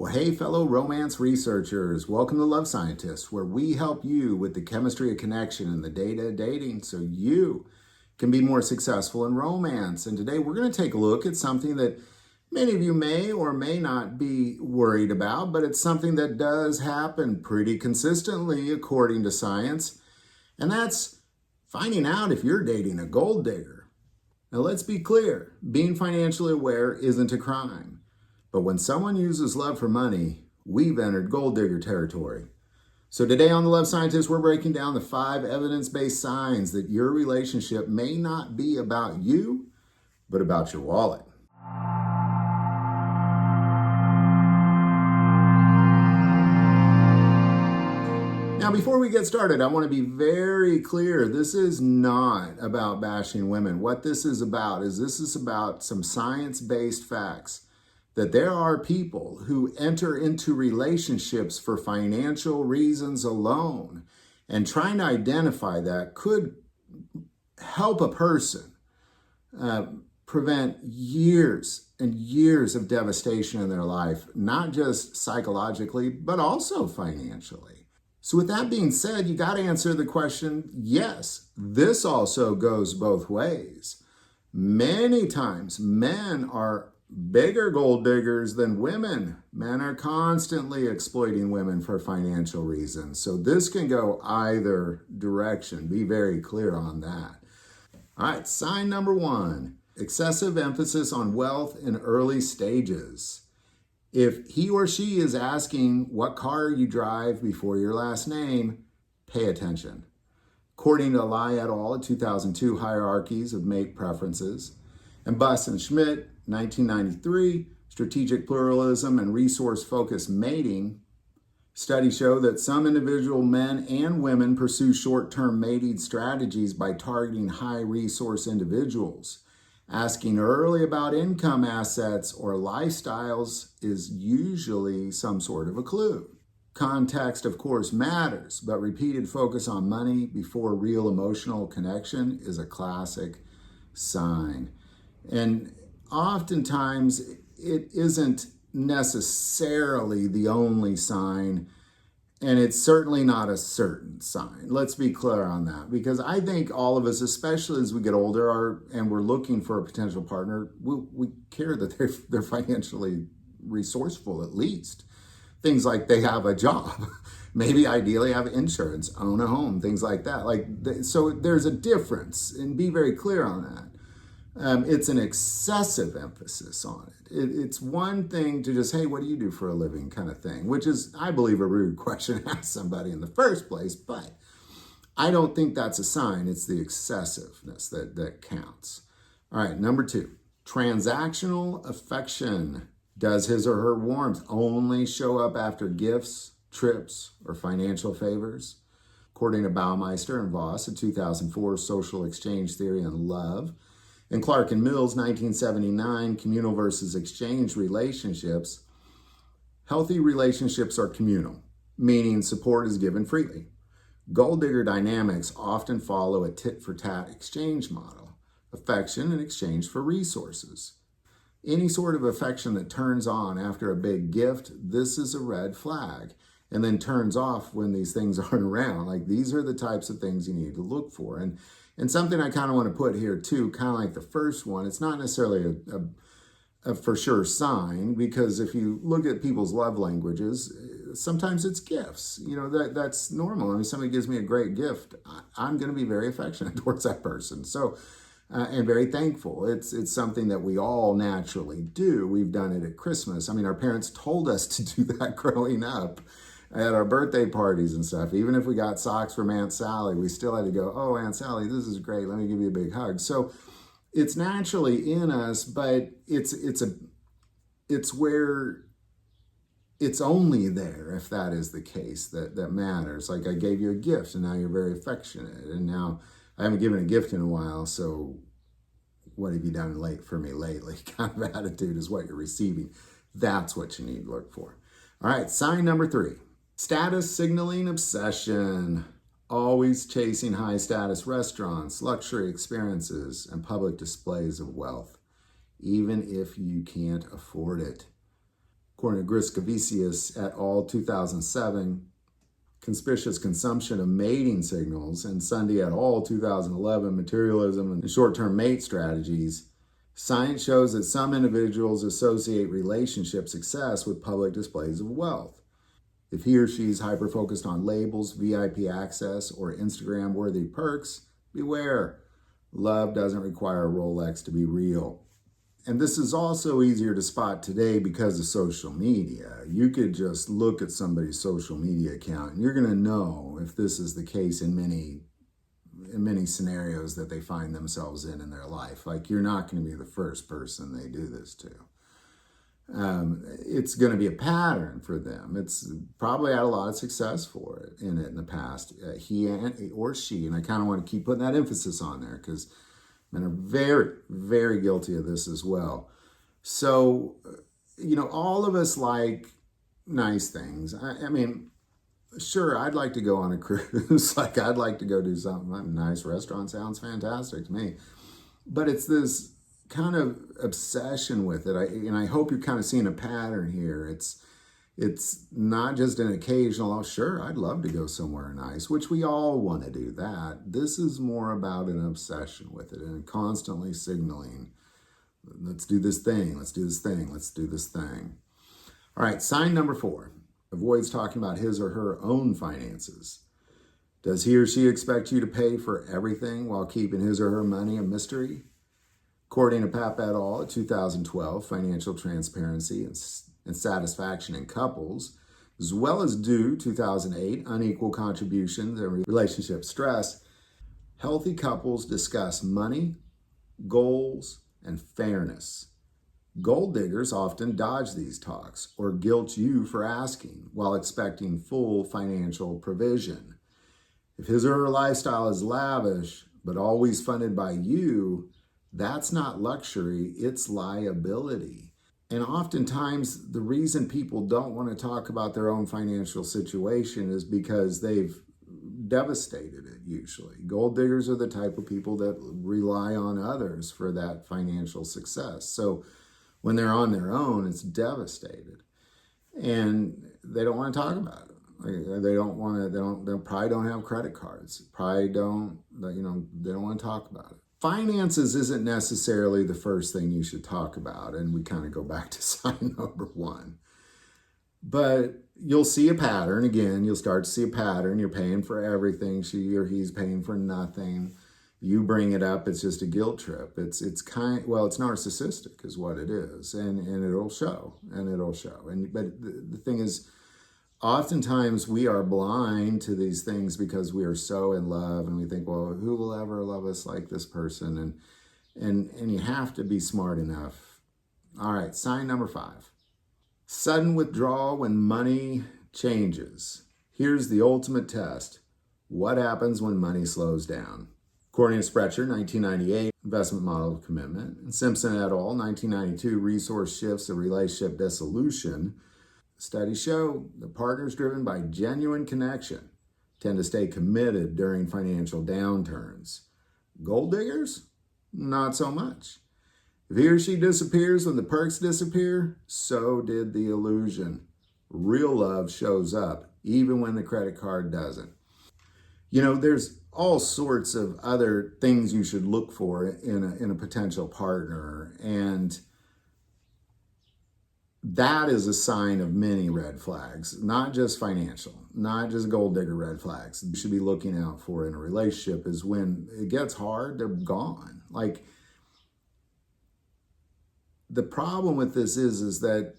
Well, hey, fellow romance researchers, welcome to Love Scientists, where we help you with the chemistry of connection and the data of dating so you can be more successful in romance. And today we're going to take a look at something that many of you may or may not be worried about, but it's something that does happen pretty consistently according to science, and that's finding out if you're dating a gold digger. Now, let's be clear, being financially aware isn't a crime. But when someone uses love for money, we've entered gold digger territory. So today on The Love Scientist, we're breaking down the 5 evidence-based signs that your relationship may not be about you, but about your wallet. Now, before we get started, I want to be very clear. This is not about bashing women. What this is about some science-based facts that there are people who enter into relationships for financial reasons alone, and trying to identify that could help a person prevent years and years of devastation in their life, not just psychologically, but also financially. So with that being said, you got to answer the question, yes, this also goes both ways. Many times men are bigger gold diggers than women. Men are constantly exploiting women for financial reasons. So this can go either direction. Be very clear on that. All right, sign number 1, excessive emphasis on wealth in early stages. If he or she is asking what car you drive before your last name, pay attention. According to Lai et al., 2002 Hierarchies of Mate Preferences, and Buss and Schmitt, 1993, Strategic Pluralism and Resource-Focused Mating, studies show that some individual men and women pursue short-term mating strategies by targeting high-resource individuals. Asking early about income, assets, or lifestyles is usually some sort of a clue. Context, of course, matters, but repeated focus on money before real emotional connection is a classic sign. And oftentimes, it isn't necessarily the only sign, and it's certainly not a certain sign. Let's be clear on that, because I think all of us, especially as we get older and we're looking for a potential partner, we care that they're financially resourceful at least. Things like they have a job, maybe ideally have insurance, own a home, things like that. So there's a difference, and be very clear on that. It's an excessive emphasis on it. It's one thing to just, hey, what do you do for a living kind of thing, which is, I believe, a rude question to ask somebody in the first place, but I don't think that's a sign. It's the excessiveness that counts. All right, number 2, transactional affection. Does his or her warmth only show up after gifts, trips, or financial favors? According to Baumeister and Vohs, a 2004 Social Exchange Theory on Love, and Clark and Mills, 1979, Communal versus Exchange Relationships, healthy relationships are communal, meaning support is given freely. Gold digger dynamics often follow a tit-for-tat exchange model, affection in exchange for resources. Any sort of affection that turns on after a big gift, this is a red flag, and then turns off when these things aren't around. Like, these are the types of things you need to look for. And something I kind of want to put here too, kind of like the first one, it's not necessarily a for sure sign, because if you look at people's love languages, sometimes it's gifts. You know, that's normal. I mean, somebody gives me a great gift, I'm going to be very affectionate towards that person. So, and very thankful. It's something that we all naturally do. We've done it at Christmas. I mean, our parents told us to do that growing up at our birthday parties and stuff. Even if we got socks from Aunt Sally, we still had to go, oh, Aunt Sally, this is great. Let me give you a big hug. So it's naturally in us, but it's where it's only there, if that is the case, that matters. Like, I gave you a gift and now you're very affectionate, and now I haven't given a gift in a while, so what have you done for me lately? Kind of attitude is what you're receiving. That's what you need to look for. All right, sign number 3. Status signaling obsession. Always chasing high status restaurants, luxury experiences, and public displays of wealth, even if you can't afford it. According to Griskevicius et al., 2007, Conspicuous consumption of mating signals, and Sundie et al., 2011, Materialism and short-term mate strategies, science shows that some individuals associate relationship success with public displays of wealth. If he or she is hyper-focused on labels, VIP access, or Instagram-worthy perks, beware. Love doesn't require a Rolex to be real. And this is also easier to spot today because of social media. You could just look at somebody's social media account and you're going to know if this is the case in many scenarios that they find themselves in their life. Like, you're not going to be the first person they do this to. It's going to be a pattern for them. It's probably had a lot of success for it in the past. He or she, and I kind of want to keep putting that emphasis on there because men are very, very guilty of this as well. So, all of us like nice things. I mean, sure, I'd like to go on a cruise. Like, I'd like to go do something. A nice restaurant sounds fantastic to me. But it's this kind of obsession with it. I hope you're kind of seeing a pattern here. It's not just an occasional, oh, sure, I'd love to go somewhere nice, which we all want to do that. This is more about an obsession with it and constantly signaling, let's do this thing, let's do this thing, let's do this thing. All right, sign number 4. Avoids talking about his or her own finances. Does he or she expect you to pay for everything while keeping his or her money a mystery? According to Papp et al., 2012, Financial Transparency and Satisfaction in Couples, as well as 2008, Unequal Contributions and Relationship Stress, healthy couples discuss money, goals, and fairness. Gold diggers often dodge these talks or guilt you for asking while expecting full financial provision. If his or her lifestyle is lavish, but always funded by you, that's not luxury, it's liability. And oftentimes, the reason people don't want to talk about their own financial situation is because they've devastated it, usually. Gold diggers are the type of people that rely on others for that financial success. So when they're on their own, it's devastated. And they don't want to talk about it. They probably don't have credit cards. They don't want to talk about it. Finances isn't necessarily the first thing you should talk about, and we kind of go back to sign number 1. But you'll see a pattern. Again, you'll start to see a pattern. You're paying for everything. She or he's paying for nothing. You bring it up, it's just a guilt trip. It's narcissistic is what it is, and it'll show. But the thing is, oftentimes we are blind to these things because we are so in love and we think, well, who will ever love us like this person? And you have to be smart enough. All right, sign number 5. Sudden withdrawal when money changes. Here's the ultimate test. What happens when money slows down? According to Sprecher, 1998, Investment Model of Commitment, and Simpson et al., 1992, Resource Shifts of Relationship Dissolution, studies show that partners driven by genuine connection tend to stay committed during financial downturns. Gold diggers? Not so much. If he or she disappears when the perks disappear, so did the illusion. Real love shows up, even when the credit card doesn't. There's all sorts of other things you should look for in a potential partner, and that is a sign of many red flags, not just financial, not just gold digger red flags. You should be looking out for in a relationship is when it gets hard, they're gone. Like, the problem with this is that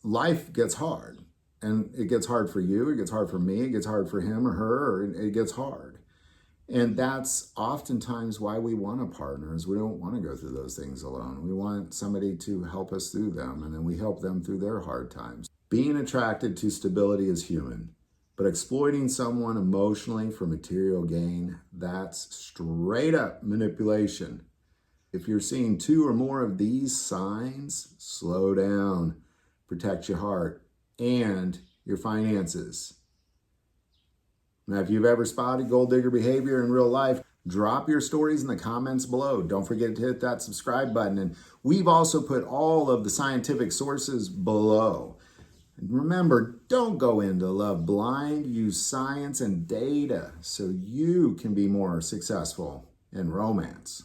life gets hard, and it gets hard for you, it gets hard for me, it gets hard for him or her, or it gets hard. And that's oftentimes why we want a partner, is we don't want to go through those things alone. We want somebody to help us through them, and then we help them through their hard times. Being attracted to stability is human, but exploiting someone emotionally for material gain, that's straight up manipulation. If you're seeing 2 or more of these signs, slow down, protect your heart and your finances. Now, if you've ever spotted gold digger behavior in real life, Drop your stories in the comments below. Don't forget to hit that subscribe button. And we've also put all of the scientific sources below. And remember, don't go into love blind. Use science and data so you can be more successful in romance.